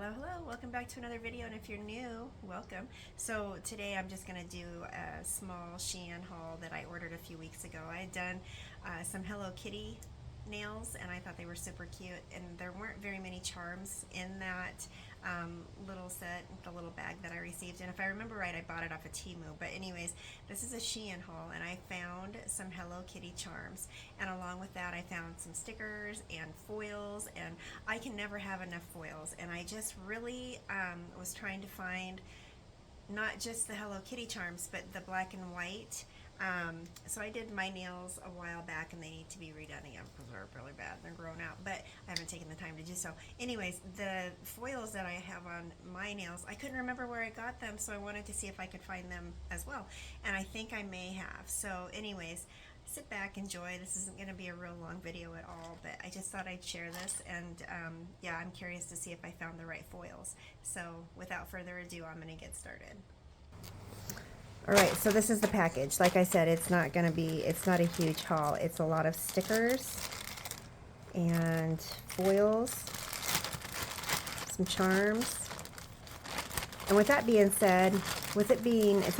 Hello, welcome back to another video, and if you're new, welcome. So today I'm just going to do a small SheIn haul that I ordered a few weeks ago. I had done some Hello Kitty nails, and I thought they were super cute, and there weren't very many charms in that little set, the little bag that I received, and if I remember right, I bought it off of Temu. But anyways, this is a SheIn haul, and I found some Hello Kitty charms, and along with that I found some stickers and foils, and I can never have enough foils, and I just really was trying to find not just the Hello Kitty charms, but the black and white. So I did my nails a while back, and they need to be redone again because they're really bad. They're grown out, but I haven't taken the time to do so. Anyways, the foils that I have on my nails, I couldn't remember where I got them, so I wanted to see if I could find them as well, and I think I may have. So anyways, sit back, enjoy. This isn't going to be a real long video at all, but I just thought I'd share this, and yeah, I'm curious to see if I found the right foils. So without further ado, I'm going to get started. Alright, so this is the package. Like I said, it's not a huge haul. It's a lot of stickers and foils, some charms. And with that being said, with it being, I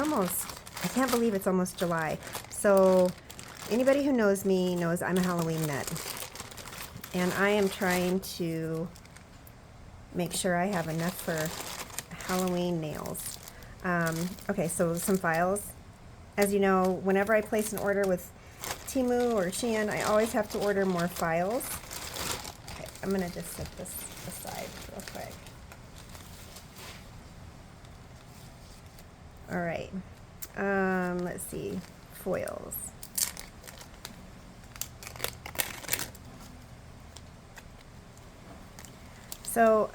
can't believe it's almost July. So anybody who knows me knows I'm a Halloween nut. And I am trying to make sure I have enough for Halloween nails. Okay, so some files. As you know, whenever I place an order with Temu or SheIn, I always have to order more files. Okay, I'm going to just set this aside real quick. Alright, let's see, foils. So,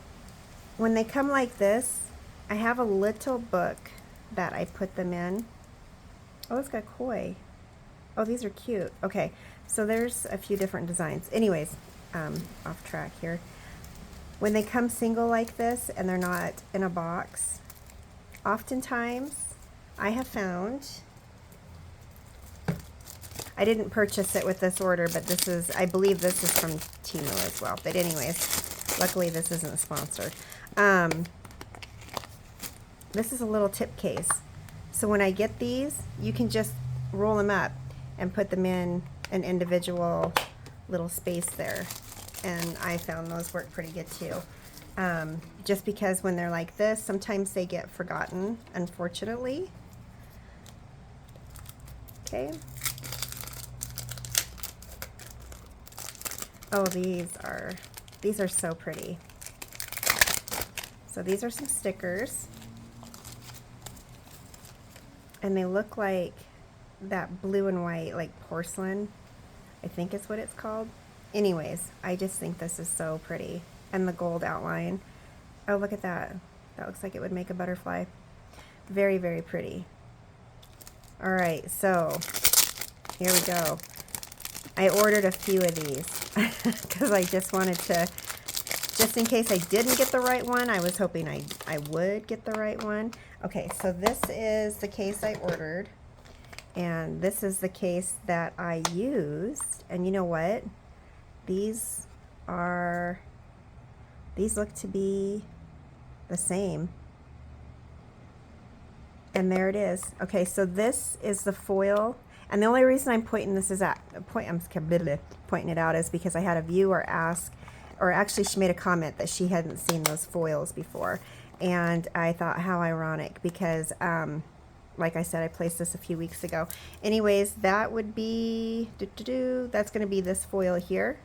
when they come like this, I have a little book that I put them in. Oh, it's got koi. Oh, these are cute. Okay, so there's a few different designs. Anyways, off track here. When they come single like this and they're not in a box, oftentimes I have found, I didn't purchase it with this order, but I believe this is from Temu as well. But anyways, luckily this isn't sponsored. This is a little tip case. So when I get these, you can just roll them up and put them in an individual little space there. And I found those work pretty good too. Just because when they're like this, sometimes they get forgotten, unfortunately. Okay. Oh, these are so pretty. So these are some stickers. And they look like that blue and white, like porcelain, I think is what it's called. Anyways, I just think this is so pretty. And the gold outline. Oh, look at that. That looks like it would make a butterfly. Very, very pretty. Alright, so here we go. I ordered a few of these because I just wanted to, just in case I didn't get the right one, I was hoping I would get the right one. Okay, so this is the case I ordered, and this is the case that I used, and you know what? These look to be the same. And there it is. Okay, so this is the foil, and the only reason I'm pointing it out is because I had a viewer ask, or actually she made a comment that she hadn't seen those foils before, and I thought how ironic because like I said, I placed this a few weeks ago. Anyways, that would be that's going to be this foil here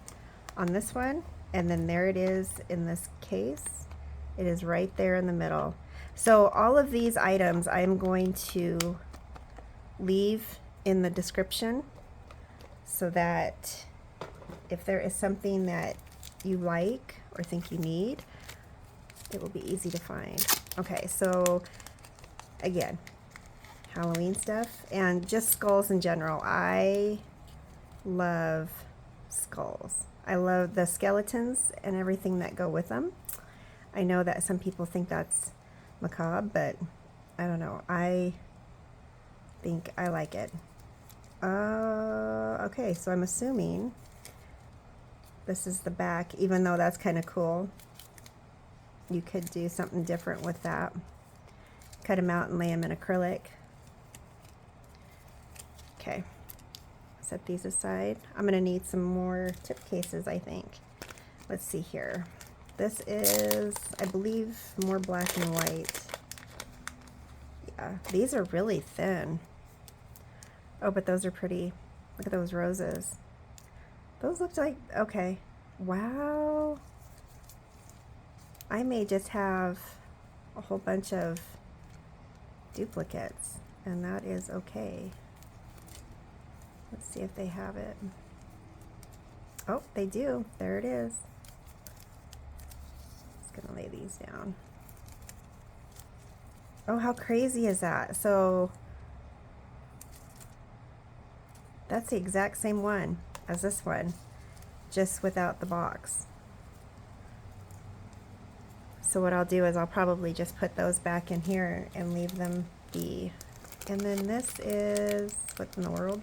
on this one, and then there it is in this case. It is right there in the middle. So all of these items I'm going to leave in the description so that if there is something that you like or think you need, it will be easy to find. Okay, so again, Halloween stuff and just skulls in general. I love skulls. I love the skeletons and everything that go with them. I know that some people think that's macabre, but I don't know. I think I like it. Okay, so I'm assuming this is the back, even though that's kind of cool. you could do something different with that. Cut them out and lay them in acrylic. Okay, set these aside. I'm going to need some more tip cases, I think. Let's see here. This is, I believe, more black and white. Yeah, these are really thin. Oh, but those are pretty. Look at those roses. Those look like, okay. Wow. I may just have a whole bunch of duplicates, and that is okay. Let's see if they have it. Oh, they do. There it is. Just gonna lay these down. Oh, how crazy is that? So that's the exact same one as this one, just without the box. So what I'll do is I'll probably just put those back in here and leave them be. And then this is, what in the world?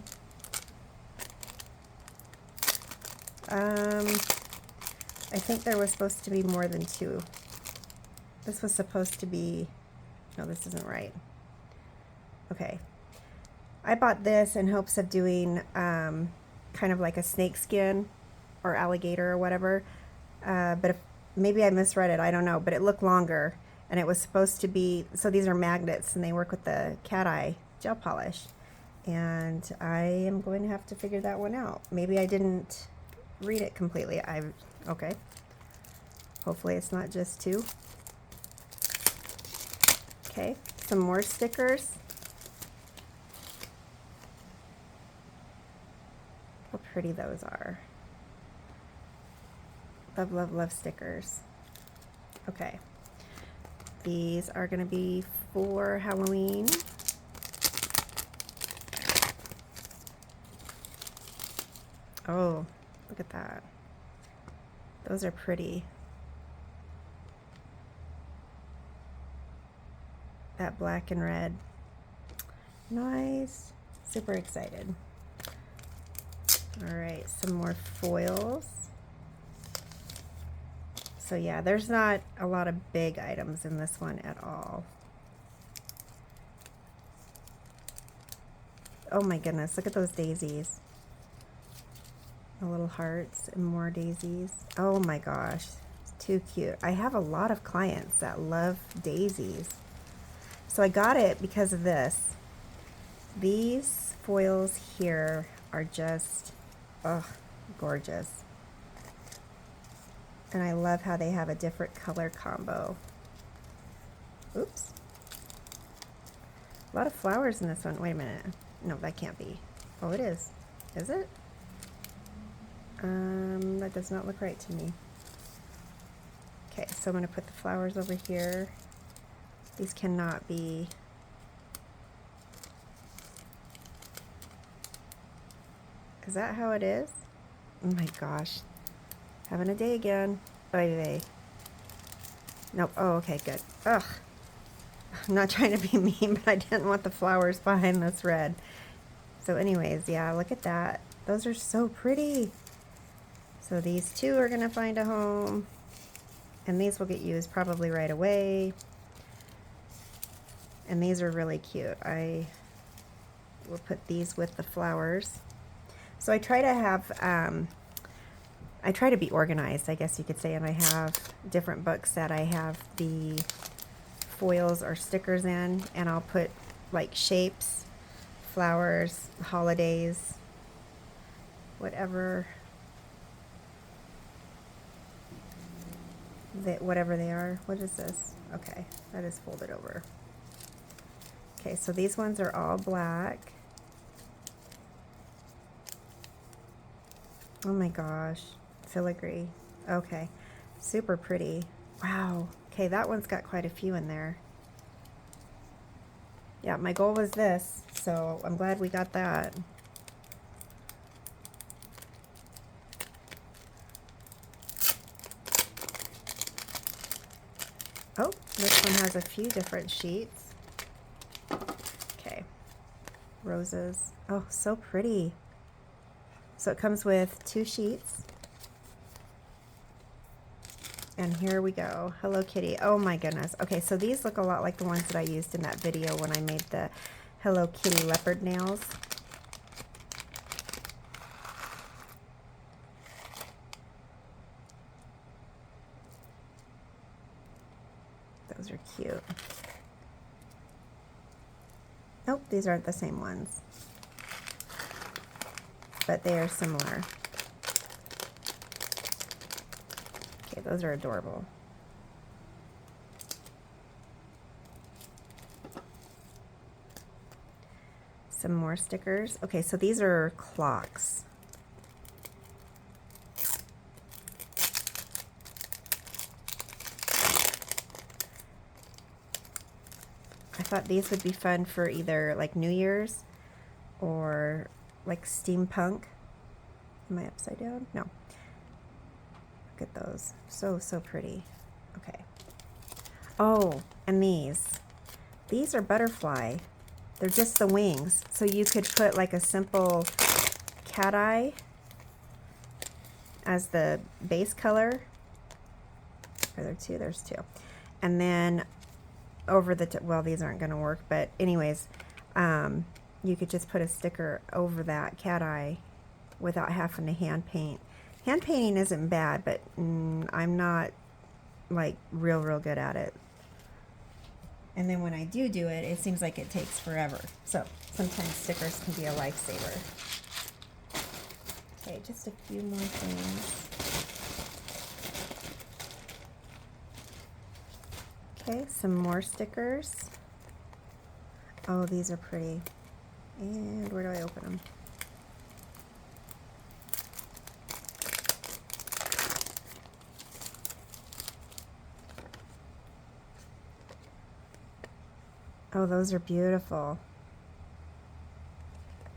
I think there was supposed to be more than two. This was supposed to be, no, this isn't right. Okay. I bought this in hopes of doing kind of like a snake skin or alligator or whatever. But maybe I misread it, I don't know. But it looked longer, and it was supposed to be, so these are magnets, and they work with the Cateye gel polish. And I am going to have to figure that one out. Maybe I didn't read it completely. Okay. Hopefully it's not just two. Okay, some more stickers. How pretty those are. Love, love, love stickers. Okay. These are going to be for Halloween. Oh, look at that. Those are pretty. That black and red. Nice. Super excited. All right, some more foils. So yeah, there's not a lot of big items in this one at all. Oh my goodness, look at those daisies. The little hearts and more daisies. Oh my gosh, it's too cute. I have a lot of clients that love daisies. So I got it because of this. These foils here are just, oh, gorgeous. And I love how they have a different color combo. Oops. A lot of flowers in this one. Wait a minute. No, that can't be. Oh, it is. Is it? That does not look right to me. Okay, so I'm going to put the flowers over here. These cannot be. Is that how it is? Oh my gosh. Having a day again. Oy. Nope. Oh, okay, good. Ugh. I'm not trying to be mean, but I didn't want the flowers behind this red. So anyways, yeah, look at that. Those are so pretty. So these two are going to find a home. And these will get used probably right away. And these are really cute. I will put these with the flowers. So I try to have, I try to be organized, I guess you could say, and I have different books that I have the foils or stickers in, and I'll put like shapes, flowers, holidays, whatever they are. What is this? Okay, that is folded over. Okay, so these ones are all black. Oh my gosh, filigree. Okay, super pretty. Wow. Okay, that one's got quite a few in there. Yeah, my goal was this, so I'm glad we got that. Oh, this one has a few different sheets. Okay, roses. Oh, so pretty. So it comes with 2 sheets. And here we go. Hello Kitty. Oh my goodness. Okay, so these look a lot like the ones that I used in that video when I made the Hello Kitty leopard nails. Those are cute. Nope, these aren't the same ones, but they are similar. Okay, those are adorable. Some more stickers. Okay, so these are clocks. I thought these would be fun for either like New Year's or like steampunk. Am I upside down? No. Look at those. So, so pretty. Okay. Oh, and these are butterfly. They're just the wings. So you could put like a simple cat eye as the base color. Are there two? There's two. And then over the, well, these aren't going to work, but anyways, you could just put a sticker over that cat eye without having to hand paint. Hand painting isn't bad, but I'm not like real good at it. And then when I do it, it seems like it takes forever. So sometimes stickers can be a lifesaver. Okay, just a few more things. Okay, some more stickers. Oh, these are pretty. And where do I open them? Oh, those are beautiful.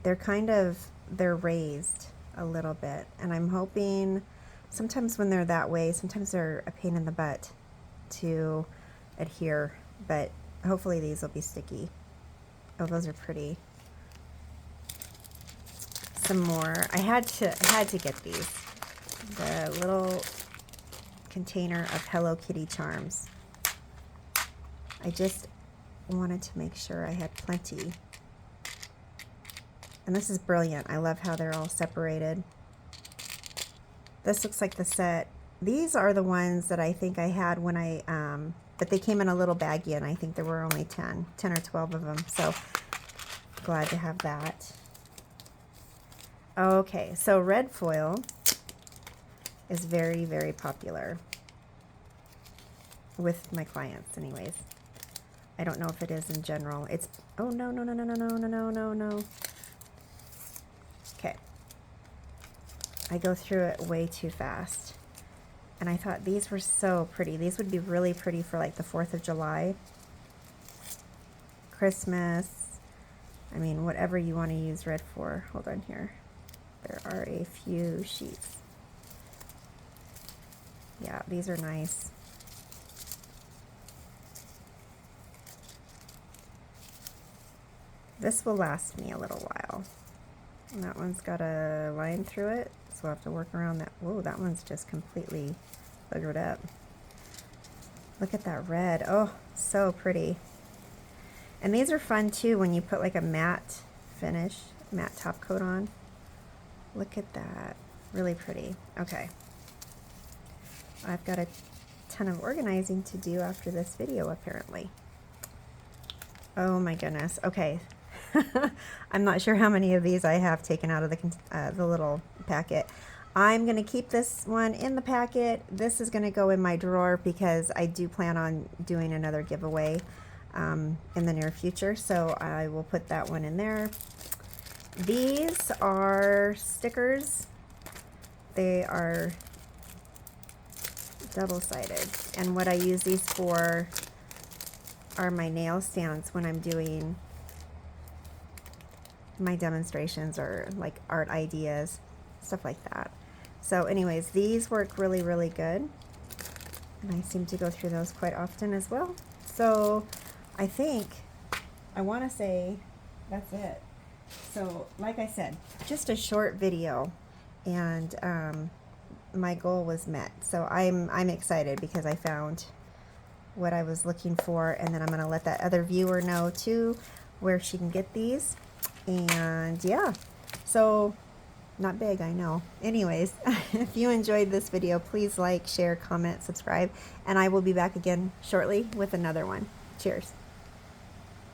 They're raised a little bit, and I'm hoping sometimes when they're that way, sometimes they're a pain in the butt to adhere, but hopefully these will be sticky. Oh, those are pretty. Some more. I had to get these. The little container of Hello Kitty charms. I just wanted to make sure I had plenty. And this is brilliant. I love how they're all separated. This looks like the set. These are the ones that I think I had when I, but they came in a little baggie, and I think there were only 10 or 12 of them. So glad to have that. Okay, so red foil is very popular with my clients anyways. I don't know if it is in general. It's, oh, no. Okay. I go through it way too fast. And I thought these were so pretty. These would be really pretty for like the 4th of July, Christmas. I mean, whatever you want to use red for. Hold on here. There are a few sheets. Yeah, these are nice. This will last me a little while. And that one's got a line through it, so I'll have to work around that. Whoa, that one's just completely boogered up. Look at that red. Oh, so pretty. And these are fun too when you put like a matte finish, matte top coat on. Look at that. Really pretty. Okay. I've got a ton of organizing to do after this video, apparently. Oh my goodness. Okay. I'm not sure how many of these I have taken out of the little packet. I'm going to keep this one in the packet. This is going to go in my drawer because I do plan on doing another giveaway in the near future. So I will put that one in there. These are stickers. They are double-sided. And what I use these for are my nail stands when I'm doing my demonstrations or like art ideas, stuff like that. So anyways, these work really good, and I seem to go through those quite often as well. So I think I want to say that's it. So like I said, just a short video, and my goal was met. So I'm excited because I found what I was looking for, and then I'm going to let that other viewer know too where she can get these. And yeah, so not big, I know. Anyways, if you enjoyed this video, please like, share, comment, subscribe, and I will be back again shortly with another one. Cheers.